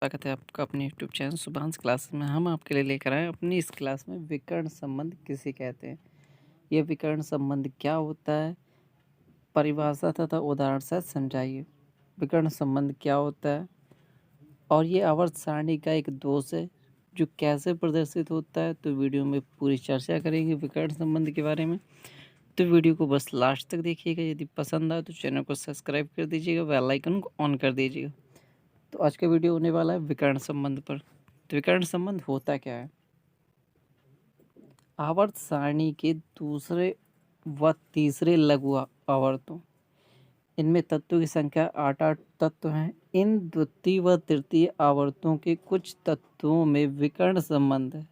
स्वागत है आपका अपने यूट्यूब चैनल शुभांश क्लासेस में। हम आपके लिए लेकर आए अपनी इस क्लास में विकर्ण संबंध किसे कहते हैं, यह विकर्ण संबंध क्या होता है, परिभाषा तथा उदाहरण से समझाइए। विकर्ण संबंध क्या होता है और ये आवर्त सारणी का एक दोष है जो कैसे प्रदर्शित होता है, तो वीडियो में पूरी चर्चा करेंगे विकर्ण संबंध के बारे में। तो वीडियो को बस लास्ट तक देखिएगा। यदि पसंद आए तो चैनल को सब्सक्राइब कर दीजिएगा, बेल आइकन को ऑन कर दीजिएगा। तो आज का वीडियो होने वाला है विकर्ण संबंध पर। तो विकर्ण संबंध होता क्या है? आवर्त सारणी के दूसरे व तीसरे लघु आवर्तों, इनमें तत्वों की संख्या 8 तत्व हैं। इन द्वितीय व तृतीय आवर्तों के कुछ तत्वों में विकर्ण संबंध है,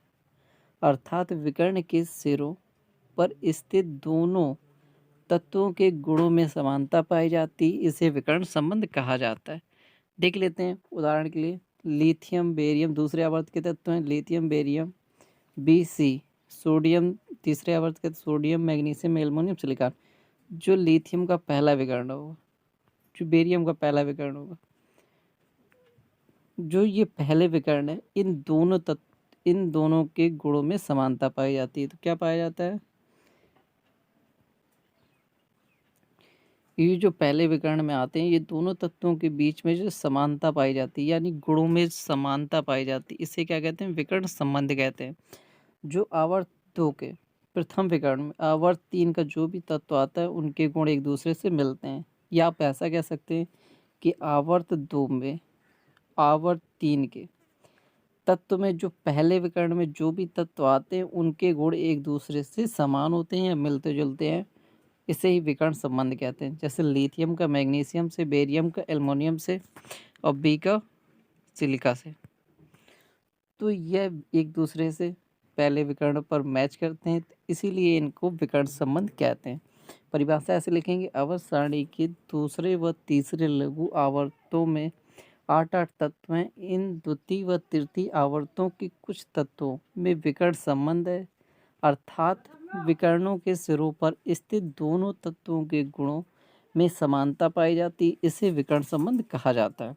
अर्थात विकर्ण के सिरों पर स्थित दोनों तत्वों के गुणों में समानता पाई जाती, इसे विकर्ण संबंध कहा जाता है। देख लेते हैं उदाहरण के लिए, लिथियम बेरियम दूसरे आवर्त के तत्व हैं, लिथियम बेरियम Bc, सोडियम तीसरे आवर्त के सोडियम मैग्नीशियम एल्युमिनियम सिलिकॉन। जो लिथियम का पहला विकर्ण होगा, जो बेरियम का पहला विकर्ण होगा, जो ये पहले विकर्ण है, इन दोनों के गुणों में समानता पाई जाती है। तो क्या पाया जाता है? ये जो पहले विकर्ण में आते हैं, ये दोनों तत्वों के बीच में जो समानता पाई जाती है, यानी गुणों में समानता पाई जाती है, इसे क्या कहते हैं? विकर्ण संबंध कहते हैं। जो आवर्त 2 के प्रथम विकर्ण में आवर्त 3 का जो भी तत्व आता है, उनके गुण एक दूसरे से मिलते हैं। या आप ऐसा कह सकते हैं कि आवर्त 2 में आवर्त 3 के तत्व में जो पहले विकर्ण में जो भी तत्व आते हैं, उनके गुण एक दूसरे से समान होते हैं या मिलते जुलते हैं, इसे ही विकर्ण संबंध कहते हैं। जैसे लिथियम का मैग्नीशियम से, बेरियम का एल्युमिनियम से और बी का सिलिका से। तो यह एक दूसरे से पहले विकर्ण पर मैच करते हैं, तो इसीलिए इनको विकर्ण संबंध कहते हैं। परिभाषा ऐसे लिखेंगे, आवर्त सारणी के दूसरे व तीसरे लघु आवर्तों में 8 तत्व हैं। इन द्वितीय व तृतीय आवर्तों के कुछ तत्वों में विकर्ण संबंध है, अर्थात विकर्णों के सिरों पर स्थित दोनों तत्वों के गुणों में समानता पाई जाती, इसे विकर्ण संबंध कहा जाता है।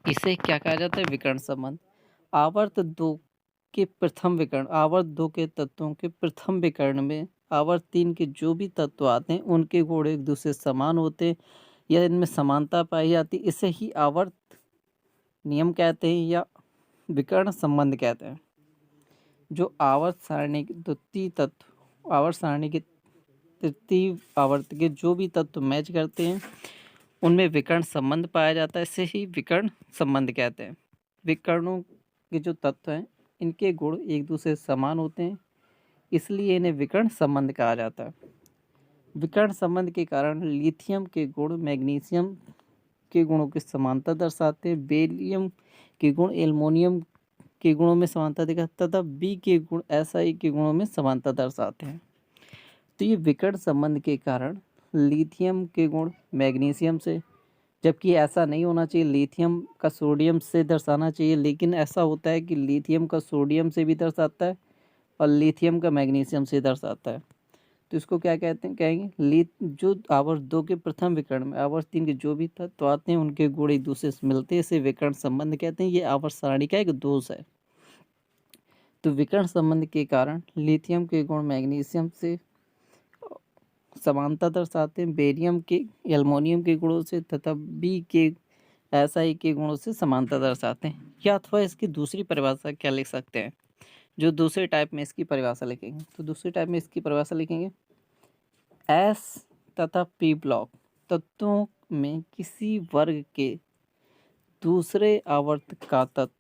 इसे क्या कहा जाता है? विकर्ण संबंध। आवर्त 2 के प्रथम विकर्ण, आवर्त 2 के तत्वों के प्रथम विकर्ण में आवर्त 3 के जो भी तत्व आते हैं, उनके गुण एक दूसरे समान होते हैं या इनमें समानता पाई जाती, इसे ही आवर्त नियम कहते हैं या विकर्ण संबंध कहते हैं। जो आवर्त सारणी के द्वितीय तत्व आवर्त सारणी के तृतीय आवर्त के जो भी तत्व मैच करते हैं, उनमें विकर्ण संबंध पाया जाता है, इसे ही विकर्ण संबंध कहते हैं। विकर्णों के जो तत्व हैं, इनके गुण एक दूसरे से समान होते हैं, इसलिए इन्हें विकर्ण संबंध कहा जाता है। विकर्ण संबंध के कारण लिथियम के गुण मैग्नीशियम के गुणों की समानता दर्शाते हैं, बेरियम के गुण एल्युमिनियम के गुणों में समानता दिखाते तथा बी के गुण SI के गुणों में समानता दर्शाते हैं। तो ये विकर्ण संबंध के कारण लिथियम के गुण मैग्नीशियम से, जबकि ऐसा नहीं होना चाहिए, लिथियम का सोडियम से दर्शाना चाहिए, लेकिन ऐसा होता है कि लिथियम का सोडियम से भी दर्शाता है और लिथियम का मैग्नीशियम से दर्शाता है। तो इसको क्या कहते हैं? कहेंगे जो आवर्त 2 के प्रथम विकर्ण में आवर्त 3 के जो भी तत्व आते हैं, उनके गुण एक दूसरे से मिलते हैं, इसे विकर्ण संबंध कहते हैं। ये आवर्त सारणी का एक दोष है। तो विकर्ण संबंध के कारण लिथियम के गुण मैग्नीशियम से समानता दर्शाते हैं, बेरियम के एल्युमिनियम के गुणों से तथा बी के SI के गुणों से समानता दर्शाते हैं। या अथवा इसकी दूसरी परिभाषा क्या लिख सकते हैं? जो दूसरे टाइप में इसकी परिभाषा लिखेंगे, तो दूसरे टाइप में इसकी परिभाषा लिखेंगे, S तथा P ब्लॉक तत्वों में किसी वर्ग के दूसरे आवर्त का तत्व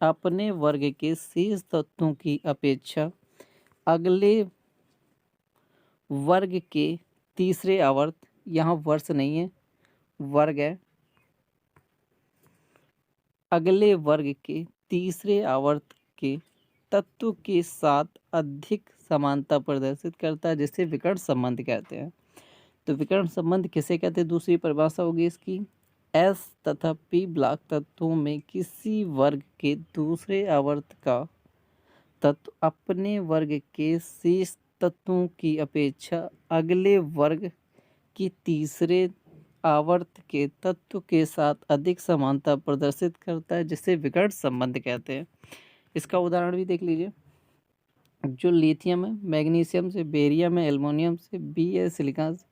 अपने वर्ग के शेष तत्वों की अपेक्षा अगले वर्ग के तीसरे आवर्त, यहाँ वर्ष नहीं है, वर्ग है, अगले वर्ग के तीसरे आवर्त के तत्व के साथ अधिक समानता प्रदर्शित करता है, जिसे विकर्ण संबंध कहते हैं। तो विकर्ण संबंध किसे कहते हैं? दूसरी परिभाषा होगी इसकी, S तथा P ब्लॉक तत्वों में किसी वर्ग के दूसरे आवर्त का तत्व अपने वर्ग के शेष तत्वों की अपेक्षा अगले वर्ग की तीसरे आवर्त के तत्व के साथ अधिक समानता प्रदर्शित करता है, जिसे विकर्ण संबंध कहते हैं। इसका उदाहरण भी देख लीजिए। जो लिथियम है मैग्नीशियम से, बेरियम है एल्युमिनियम से, बी है सिलिकॉन से,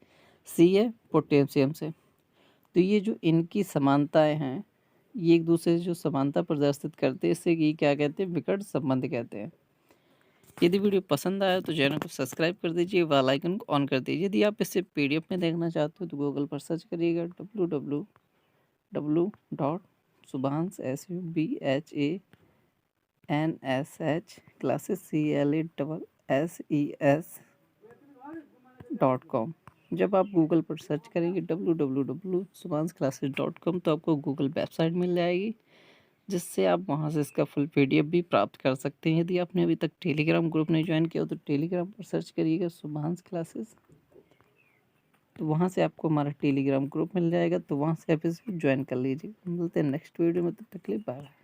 सी है पोटेशियम से। तो ये जो इनकी समानताएं हैं, ये एक दूसरे से जो समानता प्रदर्शित करते हैं, इससे ये क्या कहते हैं, विकर्ण संबंध कहते हैं। यदि वीडियो पसंद आया तो चैनल को सब्सक्राइब कर दीजिए, बेल आइकन को ऑन कर दीजिए। यदि आप इसे पीडीएफ में देखना चाहते हो तो गूगल पर सर्च करिएगा www.subhansh classes classes.com। जब आप गूगल पर सर्च करेंगे www.subhansclasses.com तो आपको गूगल वेबसाइट मिल जाएगी, जिससे आप वहां से इसका फुल पीडीएफ भी प्राप्त कर सकते हैं। यदि आपने अभी तक टेलीग्राम ग्रुप नहीं ज्वाइन किया तो टेलीग्राम पर सर्च करिएगा सुभांश क्लासेस, तो वहाँ से आपको हमारा टेलीग्राम ग्रुप मिल जाएगा, तो वहाँ से आप इसको ज्वाइन कर लीजिए। मिलते हैं नेक्स्ट वीडियो में, तब तक के लिए बाय।